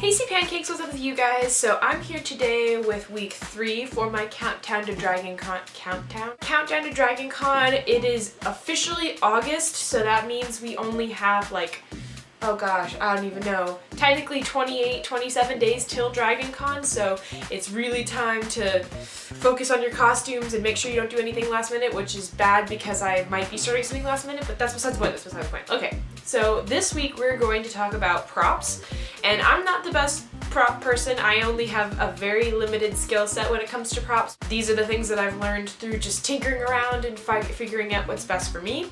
Hey Sea Pancakes, what's up with you guys? So I'm here today with week 3 for my Countdown to Dragon Con. Countdown to Dragon Con. It is officially August, so that means we only have like, oh gosh, I don't even know, technically 28, 27 days till Dragon Con, so it's really time to focus on your costumes and make sure you don't do anything last minute, which is bad because I might be starting something last minute, but that's besides the point, Okay, so this week we're going to talk about props, and I'm not the best prop person. I only have a very limited skill set when it comes to props. These are the things that I've learned through just tinkering around and figuring out what's best for me.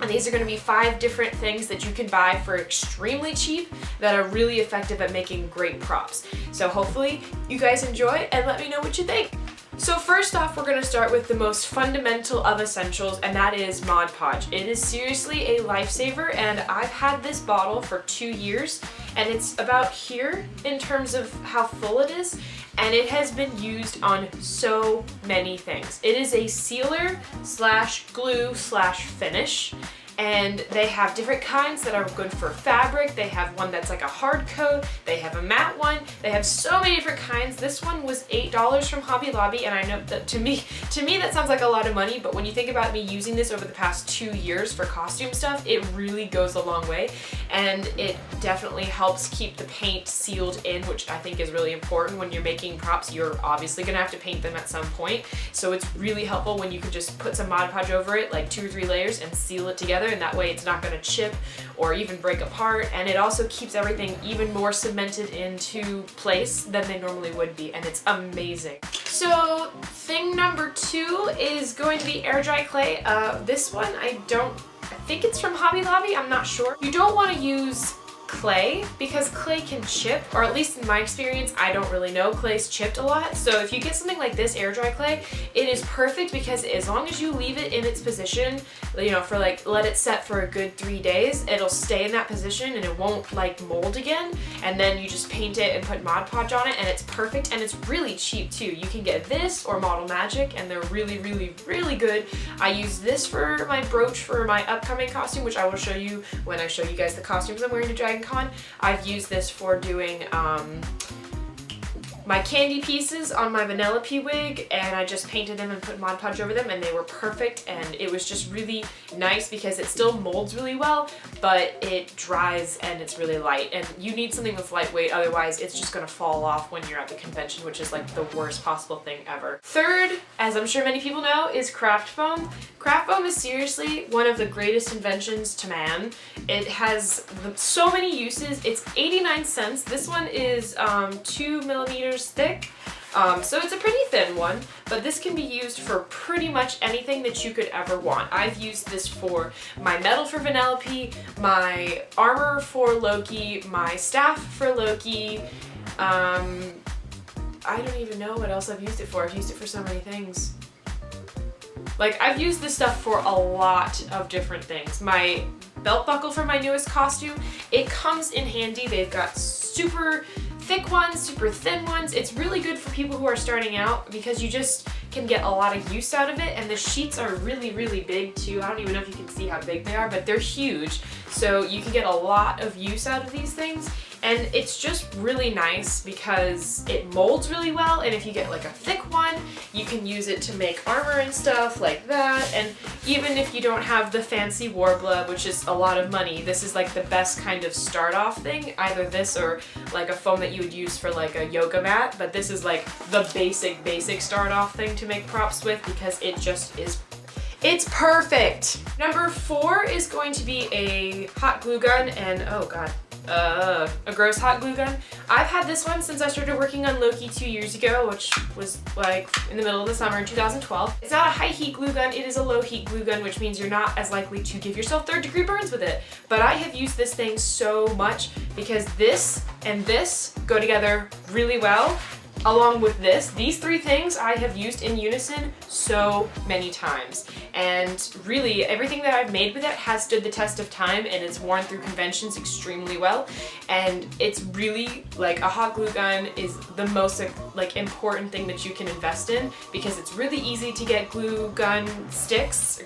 And these are going to be 5 different things that you can buy for extremely cheap that are really effective at making great props. So hopefully you guys enjoy and let me know what you think. So first off, we're going to start with the most fundamental of essentials, and that is Mod Podge. It is seriously a lifesaver, and I've had this bottle for 2 years, and it's about here in terms of how full it is, and it has been used on so many things. It is a sealer slash glue slash finish, and they have different kinds that are good for fabric. They have one that's like a hard coat, they have a matte one, they have so many different kinds. This one was $8 from Hobby Lobby, and I know that to me that sounds like a lot of money, but when you think about me using this over the past 2 years for costume stuff, it really goes a long way, and it definitely helps keep the paint sealed in, which I think is really important. When you're making props, you're obviously gonna have to paint them at some point, so it's really helpful when you can just put some Mod Podge over it, like 2 or 3 layers, and seal it together, and that way it's not going to chip or even break apart, and it also keeps everything even more cemented into place than they normally would be, and it's amazing. So thing number 2 is going to be air dry clay. This one I think it's from Hobby Lobby, I'm not sure. You don't want to use clay because clay can chip, or at least in my experience, I don't really know, clay's chipped a lot. So if you get something like this air dry clay, it is perfect because as long as you leave it in its position, you know, for like, let it set for a good 3 days, it'll stay in that position and it won't like mold again, and then you just paint it and put Mod Podge on it, and it's perfect, and it's really cheap too. You can get this or Model Magic, and they're really, really, really good. I use this for my brooch for my upcoming costume, which I will show you when I show you guys the costumes I'm wearing to Dragon Con. I've used this for doing my candy pieces on my Vanellope wig, and I just painted them and put Mod Podge over them, and they were perfect, and it was just really nice because it still molds really well, but it dries and it's really light, and you need something that's lightweight, otherwise it's just gonna fall off when you're at the convention, which is like the worst possible thing ever. Third, as I'm sure many people know, is craft foam. Craft foam is seriously one of the greatest inventions to man. It has so many uses. It's 89 cents. This one is 2 millimeters thick, so it's a pretty thin one, but this can be used for pretty much anything that you could ever want. I've used this for my medal for Vanellope, my armor for Loki, my staff for Loki. I don't even know what else I've used it for. I've used it for so many things. Like, I've used this stuff for a lot of different things. My belt buckle for my newest costume, it comes in handy. They've got super thick ones, super thin ones. It's really good for people who are starting out because you just can get a lot of use out of it, and the sheets are really, really big too. I don't even know if you can see how big they are, but they're huge. So you can get a lot of use out of these things, and it's just really nice because it molds really well, and if you get like a thick one, you can use it to make armor and stuff like that, and even if you don't have the fancy Warbler, which is a lot of money, this is like the best kind of start-off thing, either this or like a foam that you would use for like a yoga mat, but this is like the basic start-off thing to make props with because it just is, it's perfect. Number 4 is going to be a hot glue gun, and oh god, a gross hot glue gun. I've had this one since I started working on Loki 2 years ago, which was like in the middle of the summer in 2012. It's not a high heat glue gun, it is a low heat glue gun, which means you're not as likely to give yourself 3rd-degree burns with it. But I have used this thing so much because this and this go together really well. along with this, these three things I have used in unison so many times. And really, everything that I've made with it has stood the test of time, and it's worn through conventions extremely well. And it's really, like, a hot glue gun is the most like important thing that you can invest in, because it's really easy to get glue sticks.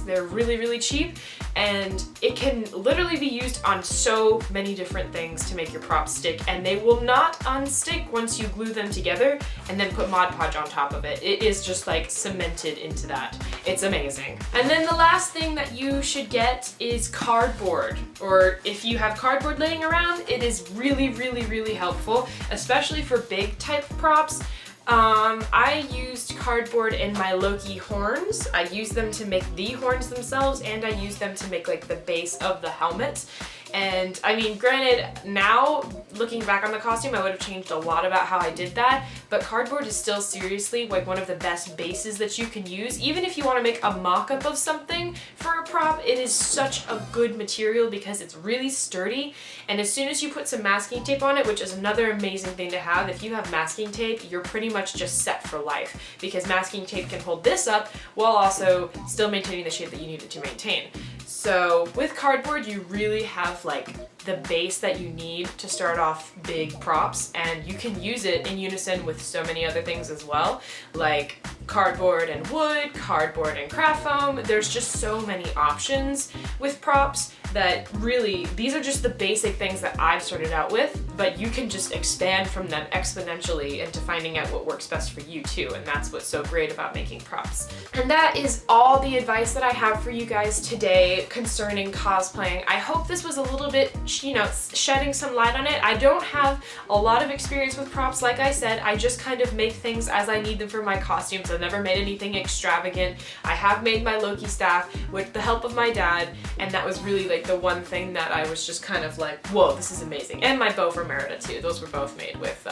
They're really, really cheap, and it can literally be used on so many different things to make your props stick, and they will not unstick once you glue them together and then put Mod Podge on top of it. It is just like cemented into that. It's amazing. And then the last thing that you should get is cardboard, or if you have cardboard laying around, it is really, really, really helpful, especially for big type props. I used cardboard in my Loki horns. I used them to make the horns themselves, and I used them to make like the base of the helmet. And I mean, granted, now looking back on the costume, I would have changed a lot about how I did that, but cardboard is still seriously like one of the best bases that you can use. Even if you want to make a mock-up of something for a prop, it is such a good material because it's really sturdy. And as soon as you put some masking tape on it, which is another amazing thing to have, if you have masking tape, you're pretty much just set for life, because masking tape can hold this up while also still maintaining the shape that you need it to maintain. So with cardboard, you really have like the base that you need to start off big props, and you can use it in unison with so many other things as well, like cardboard and wood, cardboard and craft foam. There's just so many options with props that really, these are just the basic things that I've started out with, but you can just expand from them exponentially into finding out what works best for you too, and that's what's so great about making props. And that is all the advice that I have for you guys today concerning cosplaying. I hope this was a little bit, you know, shedding some light on it. I don't have a lot of experience with props, like I said. I just kind of make things as I need them for my costumes. I've never made anything extravagant. I have made my Loki staff with the help of my dad, and that was really like the one thing that I was just kind of like, whoa, this is amazing. And my bow for Merida too. Those were both made with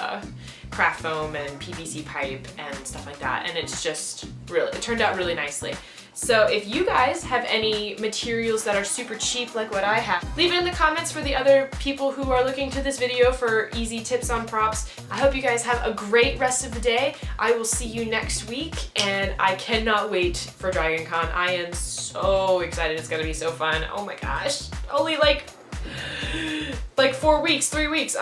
craft foam and PVC pipe and stuff like that. And it's just really, it turned out really nicely. So if you guys have any materials that are super cheap like what I have, leave it in the comments for the other people who are looking to this video for easy tips on props. I hope you guys have a great rest of the day. I will see you next week, and I cannot wait for Dragon Con. I am so excited. It's gonna be so fun. Oh my gosh. Only like 4 weeks, 3 weeks.